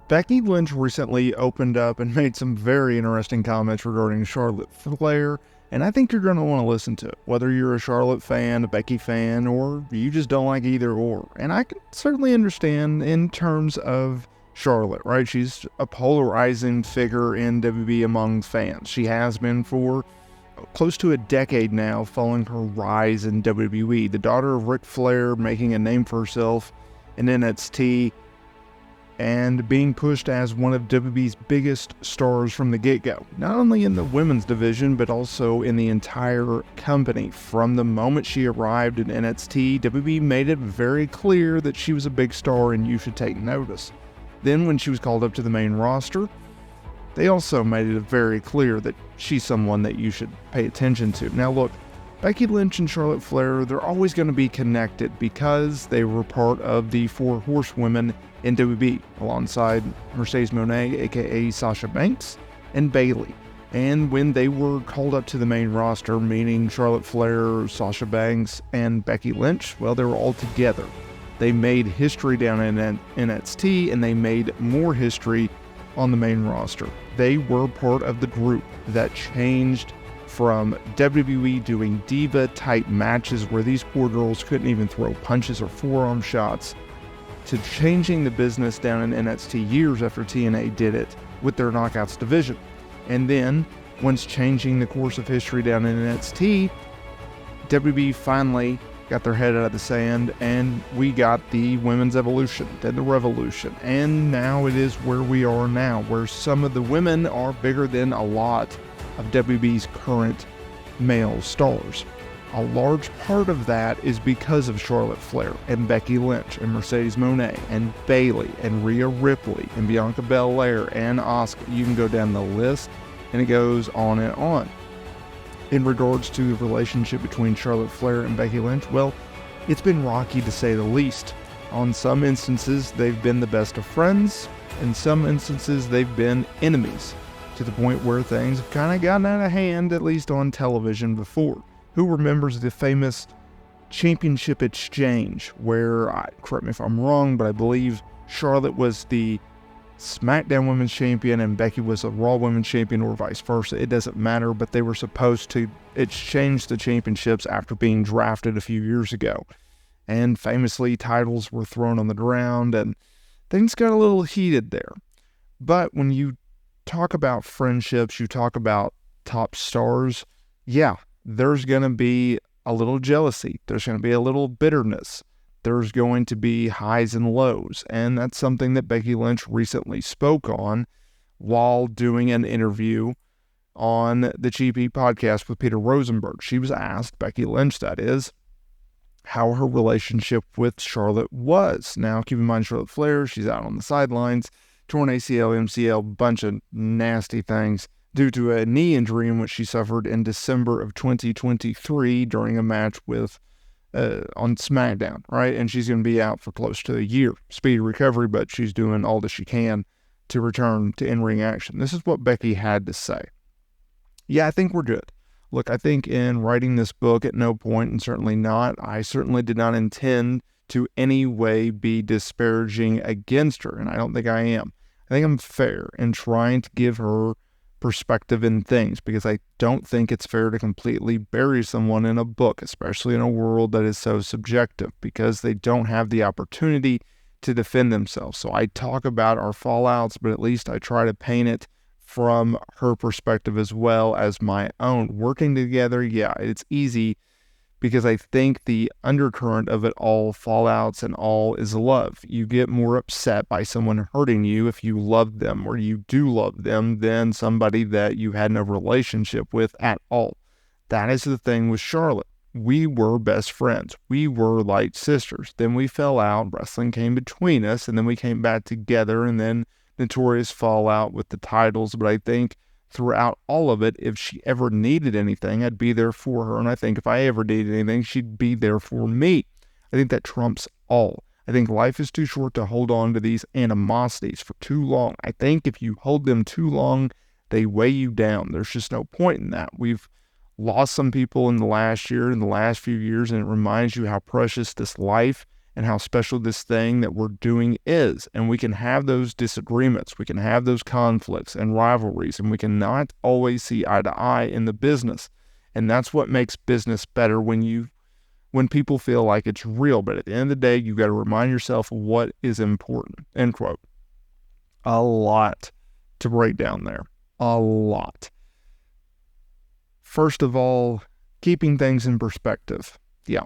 Becky Lynch recently opened up and made some very interesting comments regarding Charlotte Flair, and I think you're going to want to listen to it, whether you're a Charlotte fan, a Becky fan, or you just don't like either or. And I can certainly understand in terms of Charlotte, right? She's a polarizing figure in WWE among fans. She has been for close to a decade now, following her rise in WWE. The daughter of Ric Flair, making a name for herself in NXT, and being pushed as one of WWE's biggest stars from the get-go, not only in the women's division, but also in the entire company. From the moment she arrived in NXT, WWE made it very clear that she was a big star and you should take notice. Then when she was called up to the main roster, they also made it very clear that she's someone that you should pay attention to. Now look, Becky Lynch and Charlotte Flair, they're always going to be connected because they were part of the Four Horsewomen in WWE, alongside Mercedes Moné, aka Sasha Banks, and Bayley. And when they were called up to the main roster, meaning Charlotte Flair, Sasha Banks, and Becky Lynch, well, they were all together. They made history down in NXT, and they made more history on the main roster. They were part of the group that changed from WWE doing diva-type matches where these poor girls couldn't even throw punches or forearm shots, to changing the business down in NXT years after TNA did it with their Knockouts division. And then, once changing the course of history down in NXT, WWE finally got their head out of the sand, and we got the Women's Evolution, then the Revolution, and now it is where we are now, where some of the women are bigger than a lot of WWE's current male stars. A large part of that is because of Charlotte Flair and Becky Lynch and Mercedes Moné and Bayley and Rhea Ripley and Bianca Belair and Asuka. You can go down the list and it goes on and on. In regards to the relationship between Charlotte Flair and Becky Lynch, well, it's been rocky to say the least. On some instances, they've been the best of friends. In some instances, they've been enemies, to the point where things have kind of gotten out of hand, at least on television before. Who remembers the famous championship exchange where, correct me if I'm wrong, but I believe Charlotte was the SmackDown Women's Champion and Becky was a Raw Women's Champion, or vice versa. It doesn't matter, but they were supposed to exchange the championships after being drafted a few years ago. And famously, titles were thrown on the ground and things got a little heated there. But when you talk about friendships, you talk about top stars, yeah, there's going to be a little jealousy. There's going to be a little bitterness. There's going to be highs and lows. And that's something that Becky Lynch recently spoke on while doing an interview on the GP podcast with Peter Rosenberg. She was asked, Becky Lynch that is, how her relationship with Charlotte was. Now, keep in mind, Charlotte Flair, she's out on the sidelines, torn ACL, MCL, bunch of nasty things due to a knee injury in which she suffered in December of 2023 during a match with on SmackDown, right? And she's going to be out for close to a year. Speedy recovery, but she's doing all that she can to return to in-ring action. This is what Becky had to say. Yeah, I think we're good. Look, I think in writing this book, at no point, and certainly not, I certainly did not intend to any way be disparaging against her, and I don't think I am. I think I'm fair in trying to give her perspective in things, because I don't think it's fair to completely bury someone in a book, especially in a world that is so subjective, because they don't have the opportunity to defend themselves. So I talk about our fallouts, but at least I try to paint it from her perspective as well as my own. Working together, yeah, it's easy, because I think the undercurrent of it all, fallouts and all, is love. You get more upset by someone hurting you if you love them, or you do love them, than somebody that you had no relationship with at all. That is the thing with Charlotte. We were best friends. We were like sisters. Then we fell out. Wrestling came between us, and then we came back together, and then notorious fallout with the titles. But I think throughout all of it, if she ever needed anything, I'd be there for her. And I think if I ever needed anything, she'd be there for me. I think that trumps all. I think life is too short to hold on to these animosities for too long. I think if you hold them too long, they weigh you down. There's just no point in that. We've lost some people in the last year, in the last few years, and it reminds you how precious this life and how special this thing that we're doing is. And we can have those disagreements, we can have those conflicts and rivalries, and we can not always see eye to eye in the business. And that's what makes business better when people feel like it's real. But at the end of the day, you got to remind yourself what is important. End quote. A lot to break down there. A lot. First of all, keeping things in perspective. Yeah,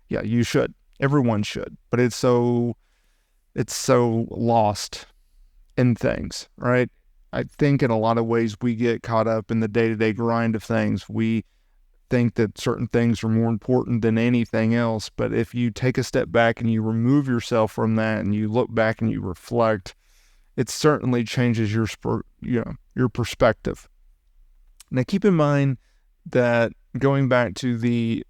you should. Everyone should. But it's so lost in things, right? I think in a lot of ways we get caught up in the day-to-day grind of things. We think that certain things are more important than anything else. But if you take a step back and you remove yourself from that and you look back and you reflect, it certainly changes your perspective. Now, keep in mind that going back to the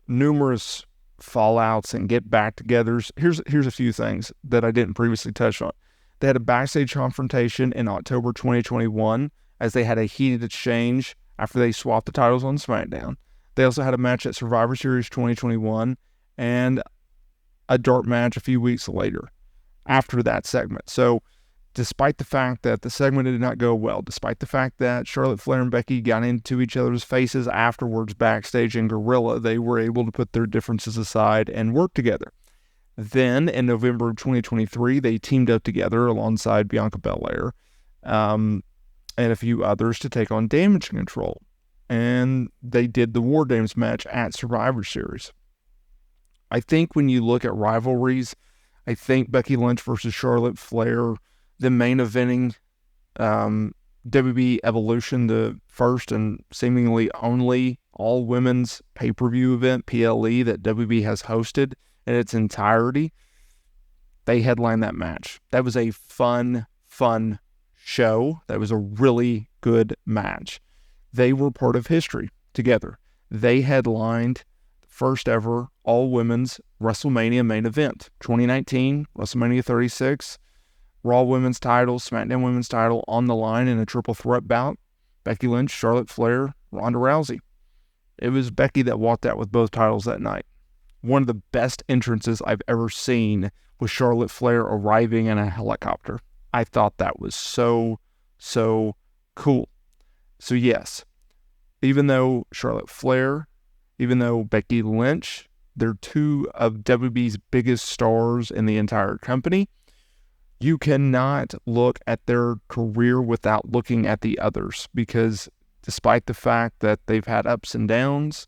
numerous fallouts and get back togethers, here's a few things that I didn't previously touch on. They had a backstage confrontation in October 2021 as they had a heated exchange after they swapped the titles on SmackDown. They also had a match at Survivor Series 2021 and a dark match a few weeks later after that segment. So despite the fact that the segment did not go well, despite the fact that Charlotte Flair and Becky got into each other's faces afterwards backstage in Gorilla, they were able to put their differences aside and work together. Then, in November of 2023, they teamed up together alongside Bianca Belair and a few others to take on Damage Control. And they did the War Games match at Survivor Series. I think when you look at rivalries, I think Becky Lynch versus Charlotte Flair, the main eventing WWE Evolution, the first and seemingly only all-women's pay-per-view event, PLE, that WWE has hosted in its entirety, they headlined that match. That was a fun show. That was a really good match. They were part of history together. They headlined the first ever all-women's WrestleMania main event, 2019, WrestleMania 36, Raw Women's title, SmackDown Women's title on the line in a triple threat bout. Becky Lynch, Charlotte Flair, Ronda Rousey. It was Becky that walked out with both titles that night. One of the best entrances I've ever seen was Charlotte Flair arriving in a helicopter. I thought that was so cool. So yes, even though Charlotte Flair, even though Becky Lynch, they're two of WWE's biggest stars in the entire company, you cannot look at their career without looking at the others, because despite the fact that they've had ups and downs,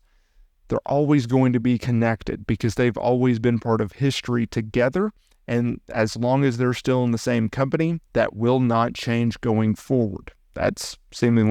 they're always going to be connected because they've always been part of history together. And as long as they're still in the same company, that will not change going forward. That's seemingly